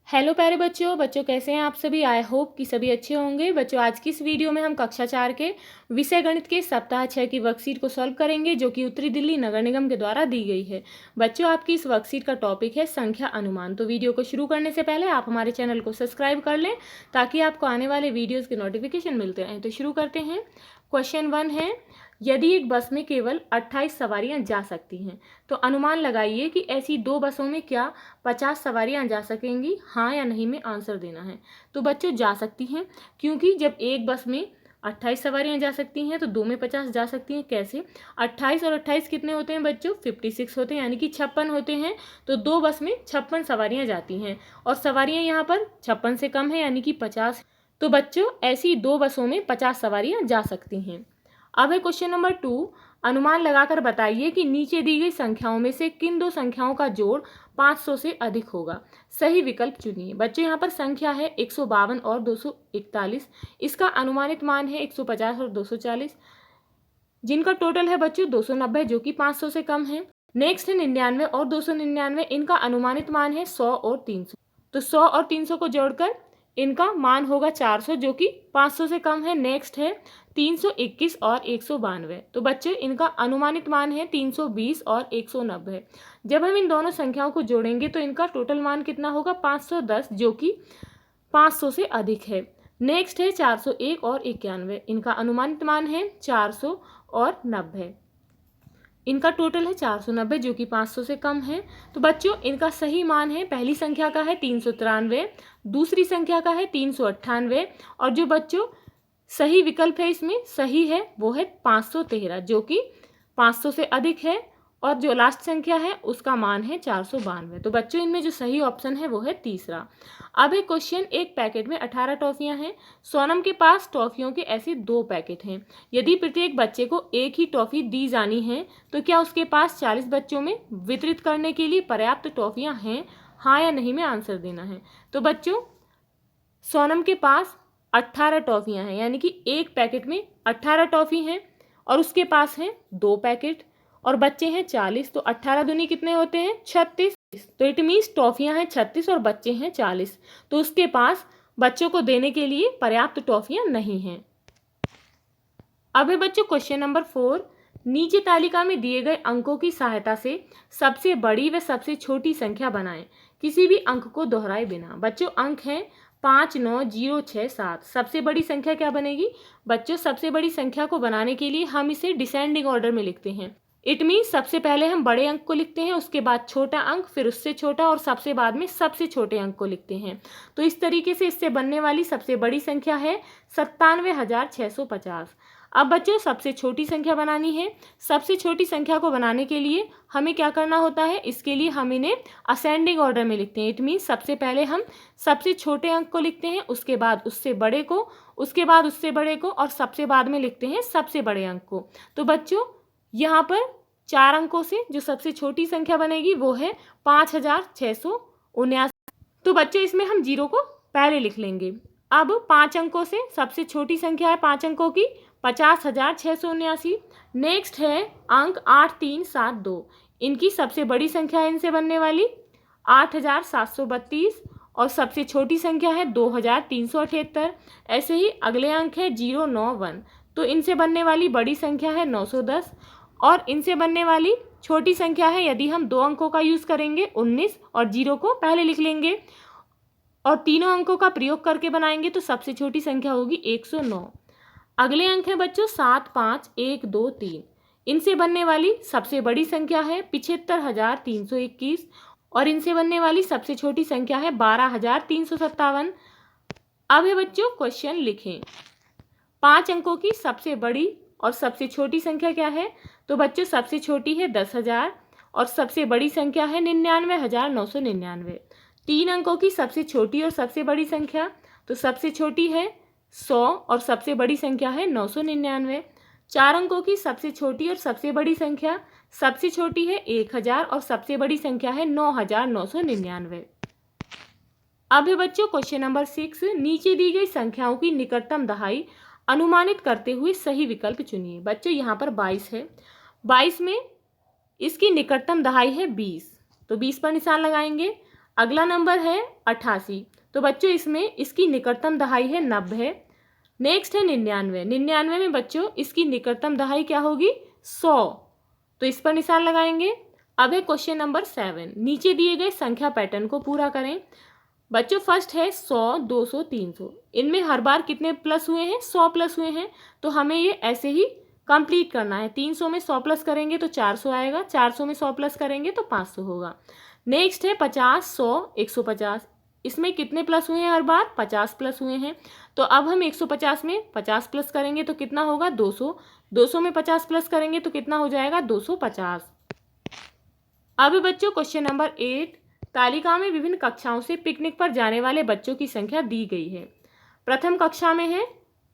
Hello प्यारे बच्चों बच्चों कैसे हैं आप सभी। आई होप कि सभी अच्छे होंगे। बच्चों आज की इस वीडियो में हम कक्षा 4 के विषय गणित के सप्ताह 6 की वर्कशीट को सॉल्व करेंगे जो कि उत्तरी दिल्ली नगर निगम के द्वारा दी गई है। बच्चों आपकी इस वर्कशीट का टॉपिक है संख्या अनुमान। तो वीडियो को शुरू करने से पहले आप हमारे चैनल को सब्सक्राइब कर लें ताकि आपको आने वाले वीडियोज़ के नोटिफिकेशन मिलते रहें। तो शुरू करते हैं। क्वेश्चन 1 है, यदि एक बस में केवल 28 सवारियां जा सकती हैं तो अनुमान लगाइए कि ऐसी दो बसों में क्या 50 सवारियां जा सकेंगी, हाँ या नहीं में आंसर देना है। तो बच्चों जा सकती हैं, क्योंकि जब एक बस में 28 सवारियां जा सकती हैं तो दो में 50 जा सकती हैं। कैसे? 28 और 28 कितने होते हैं बच्चों? 56 होते हैं, यानी कि 56 होते हैं। तो दो बस में 56 सवारियां जाती हैं और सवारियां यहाँ पर 56 से कम है यानी कि 50। तो बच्चों ऐसी दो बसों में 50 सवारियां जा सकती हैं। अब है क्वेश्चन नंबर 2, अनुमान लगाकर बताइए कि नीचे दी गई संख्याओं में से किन दो संख्याओं का जोड़ 500 से अधिक होगा। सही विकल्प चुनिए। बच्चों यहाँ पर संख्या है 152 और 241, इसका अनुमानित मान है 150 और 240, जिनका टोटल है बच्चों 290 जो कि 500 से कम है। नेक्स्ट है 99 और 299, इनका अनुमानित मान है 100 और 300। तो 100 और 300 को जोड़कर इनका मान होगा 400 जो कि 500 से कम है। नेक्स्ट है 321 और 192, तो बच्चे इनका अनुमानित मान है 320 और 190। जब हम इन दोनों संख्याओं को जोड़ेंगे तो इनका टोटल मान कितना होगा? 510 जो कि 500 से अधिक है। नेक्स्ट है 401 और 91, इनका अनुमानित मान है 400 और 90, इनका टोटल है 490 जो कि 500 से कम है। तो बच्चों इनका सही मान है, पहली संख्या का है 393, दूसरी संख्या का है 398, और जो बच्चों सही विकल्प है इसमें सही है वो है 513 जो कि 500 से अधिक है, और जो लास्ट संख्या है उसका मान है 492। तो बच्चों इनमें जो सही ऑप्शन है वो है तीसरा। अब एक क्वेश्चन, एक पैकेट में 18 टॉफियां हैं। सोनम के पास टॉफियों के ऐसे 2 पैकेट हैं। यदि प्रत्येक बच्चे को एक ही टॉफी दी जानी है तो क्या उसके पास 40 बच्चों में वितरित करने के लिए पर्याप्त टॉफियां हैं, हाँ या नहीं में आंसर देना है। तो बच्चों सोनम के पास 18 टॉफियां हैं, यानी कि एक पैकेट में 18 टॉफी हैं और उसके पास हैं 2 पैकेट और बच्चे हैं 40। तो 18 दूनी कितने होते हैं? 36। तो इट मीन्स टॉफियां हैं 36 और बच्चे हैं 40, तो उसके पास बच्चों को देने के लिए पर्याप्त टॉफियां नहीं हैं। अब है बच्चों क्वेश्चन नंबर 4, नीचे तालिका में दिए गए अंकों की सहायता से सबसे बड़ी व सबसे छोटी संख्या बनाएं, किसी भी अंक को दोहराए बिना। बच्चों अंक हैं 5, 9, 0, 6, 7। सबसे बड़ी संख्या क्या बनेगी? बच्चों सबसे बड़ी संख्या को बनाने के लिए हम इसे डिसेंडिंग ऑर्डर में लिखते हैं। इट मीन्स सबसे पहले हम बड़े अंक को लिखते हैं, उसके बाद छोटा अंक, फिर उससे छोटा और सबसे बाद में सबसे छोटे अंक को लिखते हैं। तो इस तरीके से इससे बनने वाली सबसे बड़ी संख्या है 97,650। अब बच्चों सबसे छोटी संख्या बनानी है। सबसे छोटी संख्या को बनाने के लिए हमें क्या करना होता है? इसके लिए हम इन्हें असेंडिंग ऑर्डर में लिखते हैं। इट मीन्स सबसे पहले हम सबसे छोटे अंक को लिखते हैं, उसके बाद उससे बड़े को, उसके बाद उससे बड़े को, और सबसे बाद में लिखते हैं सबसे बड़े अंक को। तो बच्चों यहाँ पर 4 अंकों से जो सबसे छोटी संख्या बनेगी वो है 5,679। तो बच्चों इसमें हम 0 को पहले लिख लेंगे। अब 5 अंकों से सबसे छोटी संख्या है 5 अंकों की 50,679। नेक्स्ट है अंक 8372, इनकी सबसे बड़ी संख्या है इनसे बनने वाली 8,732, और सबसे छोटी संख्या है 2,378। ऐसे ही अगले अंक है 091, तो इनसे बनने वाली बड़ी संख्या है 910, और इनसे बनने वाली छोटी संख्या है, यदि हम 2 अंकों का यूज करेंगे 19 और 0 को पहले लिख लेंगे और तीनों अंकों का प्रयोग करके बनाएंगे तो सबसे छोटी संख्या होगी 109। अगले अंक है बच्चों 7, 5, 1, 2, 3, इनसे बनने वाली सबसे बड़ी संख्या है 75,321, और इनसे बनने वाली सबसे छोटी संख्या है 12,357। अब है बच्चों क्वेश्चन लिखें। 5 अंकों की सबसे बड़ी और सबसे छोटी संख्या क्या है? तो बच्चों सबसे छोटी है 10,000 और सबसे बड़ी संख्या है 99,999। 3 अंकों की सबसे छोटी और सबसे बड़ी संख्या, तो सबसे छोटी है 100 और सबसे बड़ी संख्या है 999। 4 अंकों की सबसे छोटी और सबसे बड़ी संख्या, सबसे छोटी है 1000 और सबसे बड़ी संख्या है 9,999। अब है बच्चों क्वेश्चन नंबर 6, नीचे दी गई संख्याओं की निकटतम दहाई अनुमानित करते हुए सही विकल्प चुनिए। बच्चों यहाँ पर 22 है, 22 में इसकी निकटतम दहाई है 20, तो 20 पर निशान लगाएंगे। अगला नंबर है 88। तो बच्चों इसमें इसकी निकटतम दहाई है 90। नेक्स्ट है 99। 99 में बच्चों इसकी निकटतम दहाई क्या होगी? 100। तो इस पर निशान लगाएंगे। अब है क्वेश्चन नंबर 7। नीचे दिए गए संख्या पैटर्न को पूरा करें। बच्चों फर्स्ट है 100, 200, 300। इनमें हर बार कितने प्लस हुए हैं? 100 प्लस हुए हैं। तो हमें ये ऐसे ही कंप्लीट करना है। 300 में 100 प्लस करेंगे तो 400 आएगा, 400 में 100 प्लस करेंगे तो 500 होगा। नेक्स्ट है 50, 100, 150। इसमें कितने प्लस हुए हैं? हर बार 50 प्लस हुए हैं। तो अब हम 150 में 50 प्लस करेंगे तो कितना होगा? 200। 200 में 50 प्लस करेंगे तो कितना हो जाएगा? 250। अब बच्चों क्वेश्चन नंबर 8। तालिका में विभिन्न कक्षाओं से पिकनिक पर जाने वाले बच्चों की संख्या दी गई है। प्रथम कक्षा में है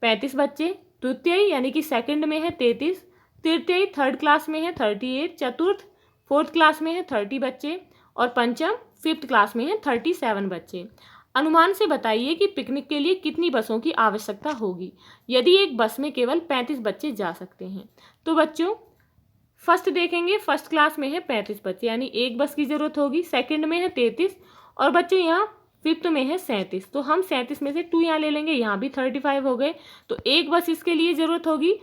35 बच्चे, द्वितीय यानी कि सेकंड में है 33, तृतीय थर्ड क्लास में है 38, चतुर्थ फोर्थ क्लास में है 30 बच्चे और पंचम फिफ्थ क्लास में है 37 बच्चे। अनुमान से बताइए कि पिकनिक के लिए कितनी बसों की आवश्यकता होगी यदि एक बस में केवल 35 बच्चे जा सकते हैं। तो बच्चों फर्स्ट देखेंगे, फर्स्ट क्लास में है 35 बच्चे यानी एक बस की जरूरत होगी। सेकंड में है 33 और बच्चों यहाँ फिफ्थ में है 37। तो हम 37 में से 2 यहाँ ले लेंगे, यहाँ भी 35 हो गए। तो एक बस इसके लिए जरूरत होगी।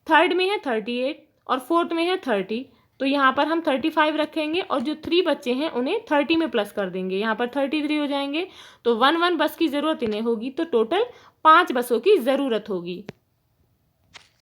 थर्ड में है 38 और फोर्थ में है 30। तो यहाँ पर हम 35 रखेंगे और जो 3 बच्चे हैं उन्हें 30 में प्लस कर देंगे, यहाँ पर 33 हो जाएंगे। तो 1 बस की जरूरत इन्हें होगी। तो टोटल 5 बसों की जरूरत होगी।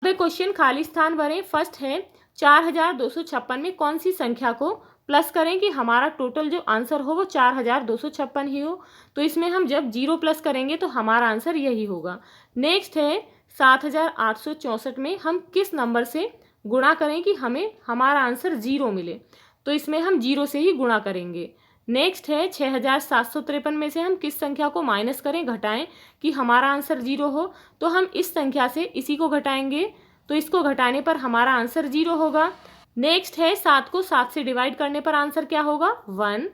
अब क्वेश्चन खाली स्थान भरें। फर्स्ट है 4256 में कौन सी संख्या को प्लस करें कि हमारा टोटल जो आंसर हो वो 4256 ही हो। तो इसमें हम जब 0 प्लस करेंगे तो हमारा आंसर यही होगा। नेक्स्ट है 7864 में हम किस नंबर से गुणा करें कि हमें हमारा आंसर 0 मिले। तो इसमें हम 0 से ही गुणा करेंगे। नेक्स्ट है 6753 में से हम किस संख्या को माइनस करें, घटाएं कि हमारा आंसर 0 हो। तो हम इस संख्या से इसी को घटाएंगे, तो इसको घटाने पर हमारा आंसर 0 होगा। नेक्स्ट है 7 को 7 से डिवाइड करने पर आंसर क्या होगा? 1।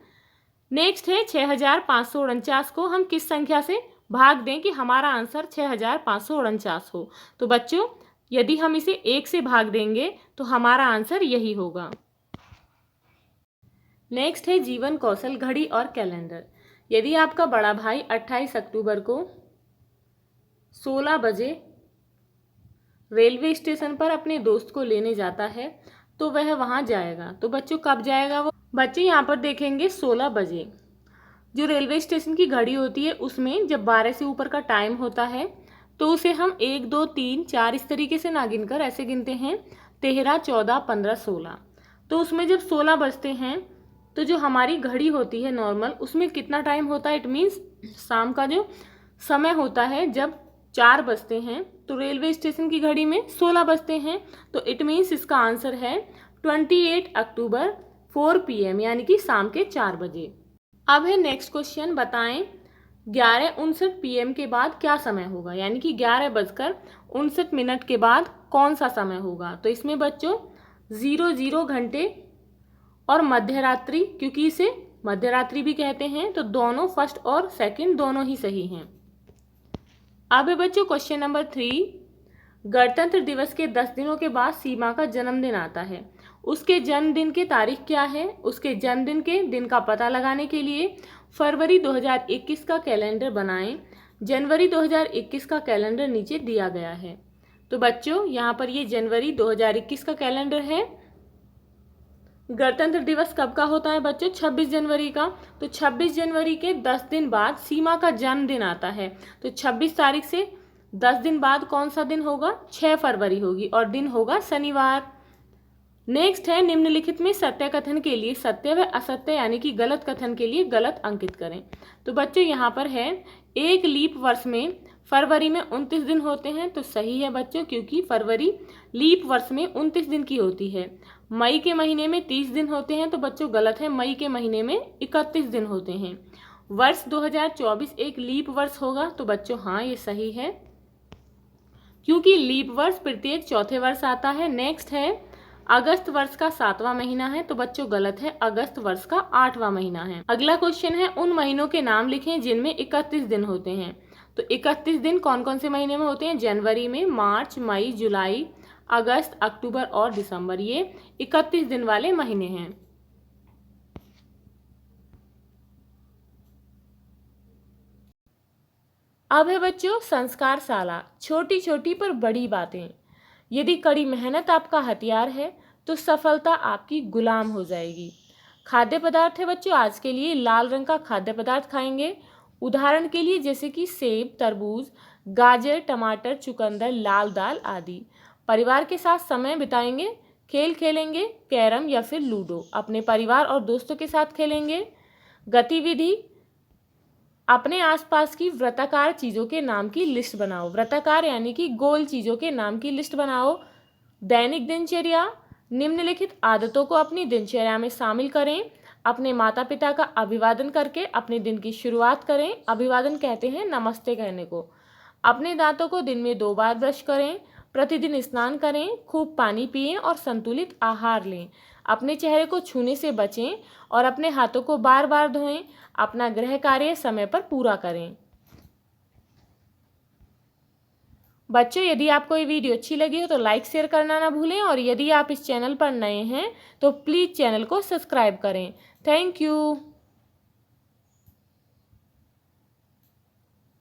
नेक्स्ट है 6549 को हम किस संख्या से भाग दें कि हमारा आंसर 6549 हो। तो बच्चों यदि हम इसे 1 से भाग देंगे तो हमारा आंसर यही होगा। नेक्स्ट है जीवन कौशल घड़ी और कैलेंडर। यदि आपका बड़ा भाई 28 अक्टूबर को 16 बजे रेलवे स्टेशन पर अपने दोस्त को लेने जाता है तो वह वहां जाएगा। तो बच्चों कब जाएगा वो? बच्चे यहाँ पर देखेंगे 16 बजे। जो रेलवे स्टेशन की घड़ी होती है उसमें जब 12 से ऊपर का टाइम होता है तो उसे हम 1, 2, 3, 4 इस तरीके से ना गिनकर ऐसे गिनते हैं 13, 14, 15, 16। तो उसमें जब 16 बजते हैं तो जो हमारी घड़ी होती है नॉर्मल उसमें कितना टाइम होता है? इट मीन्स शाम का जो समय होता है जब 4 बजते हैं तो रेलवे स्टेशन की घड़ी में 16 बजते हैं। तो इट मीन्स इसका आंसर है 28 अक्टूबर 4 PM यानी कि शाम के 4 बजे। अब है नेक्स्ट क्वेश्चन, बताएं 11:59 PM के बाद क्या समय होगा यानी कि 11:59 के बाद कौन सा समय होगा। तो इसमें बच्चों 00 घंटे और मध्यरात्रि, क्योंकि इसे मध्यरात्रि भी कहते हैं, तो दोनों फर्स्ट और सेकंड दोनों ही सही हैं। अब है बच्चों क्वेश्चन नंबर 3। गणतंत्र दिवस के 10 दिनों के बाद सीमा का जन्मदिन आता है। उसके जन्मदिन की तारीख क्या है? उसके जन्मदिन के दिन का पता लगाने के लिए फरवरी 2021 का कैलेंडर बनाएं। जनवरी 2021 का कैलेंडर नीचे दिया गया है। तो बच्चों यहाँ पर ये जनवरी 2021 का कैलेंडर है। गणतंत्र दिवस कब का होता है बच्चों? 26 जनवरी का। तो 26 जनवरी के 10 दिन बाद सीमा का जन्मदिन आता है। तो 26 तारीख से 10 दिन बाद कौन सा दिन होगा? 6 फरवरी होगी और दिन होगा शनिवार। नेक्स्ट है निम्नलिखित में सत्य कथन के लिए सत्य व असत्य यानी कि गलत कथन के लिए गलत अंकित करें। तो बच्चों यहाँ पर है एक लीप वर्ष में फरवरी में 29 दिन होते हैं। तो सही है बच्चों, क्योंकि फरवरी लीप वर्ष में 29 दिन की होती है। मई के महीने में 30 दिन होते हैं। तो बच्चों गलत है, मई के महीने में 31 दिन होते हैं। वर्ष 2024 एक लीप वर्ष होगा। तो बच्चों हाँ ये सही है, क्योंकि लीप वर्ष प्रत्येक चौथे वर्ष आता है। नेक्स्ट है अगस्त वर्ष का 7वां महीना है। तो बच्चों गलत है, अगस्त वर्ष का 8वां महीना है। अगला क्वेश्चन है उन महीनों के नाम लिखें जिनमें 31 दिन होते हैं। तो 31 दिन कौन कौन से महीने में होते हैं? जनवरी में, मार्च, मई, जुलाई, अगस्त, अक्टूबर और दिसंबर, ये 31 दिन वाले महीने हैं। अब है बच्चों संस्कार शाला, छोटी छोटी पर बड़ी बातें। यदि कड़ी मेहनत आपका हथियार है तो सफलता आपकी गुलाम हो जाएगी। खाद्य पदार्थ है बच्चों, आज के लिए लाल रंग का खाद्य पदार्थ खाएंगे। उदाहरण के लिए जैसे कि सेब, तरबूज, गाजर, टमाटर, चुकंदर, लाल दाल आदि। परिवार के साथ समय बिताएंगे, खेल खेलेंगे, कैरम या फिर लूडो। अपने परिवार और दोस्तों के साथ खेलेंगे। गतिविधि, अपने आसपास की वृत्ताकार चीज़ों के नाम की लिस्ट बनाओ। वृत्ताकार यानी कि गोल चीज़ों के नाम की लिस्ट बनाओ। दैनिक दिनचर्या, निम्नलिखित आदतों को अपनी दिनचर्या में शामिल करें। अपने माता पिता का अभिवादन करके अपने दिन की शुरुआत करें। अभिवादन कहते हैं नमस्ते कहने को। अपने दांतों को दिन में 2 बार ब्रश करें। प्रतिदिन स्नान करें। खूब पानी पिएं और संतुलित आहार लें। अपने चेहरे को छूने से बचें और अपने हाथों को बार बार धोएं। अपना गृह कार्य समय पर पूरा करें। बच्चों, यदि आपको ये वीडियो अच्छी लगी हो तो लाइक शेयर करना ना भूलें, और यदि आप इस चैनल पर नए हैं तो प्लीज़ चैनल को सब्सक्राइब करें। Thank you.